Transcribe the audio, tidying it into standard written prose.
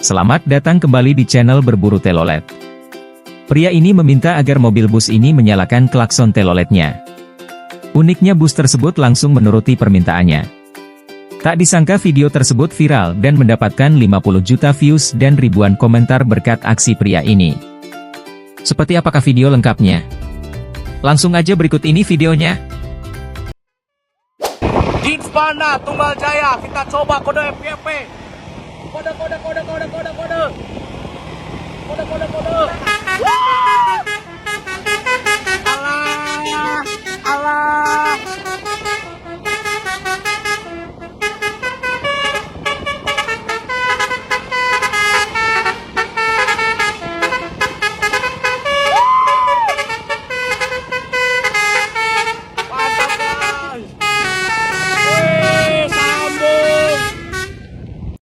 Selamat datang kembali di channel Berburu Telolet. Pria ini meminta agar mobil bus ini menyalakan klakson teloletnya. Uniknya bus tersebut langsung menuruti permintaannya. Tak disangka video tersebut viral dan mendapatkan 50 juta views dan ribuan komentar berkat aksi pria ini. Seperti apakah video lengkapnya? Langsung aja berikut ini videonya. Jeans Panda Tunggal Jaya, kita coba kode FYP. Kode.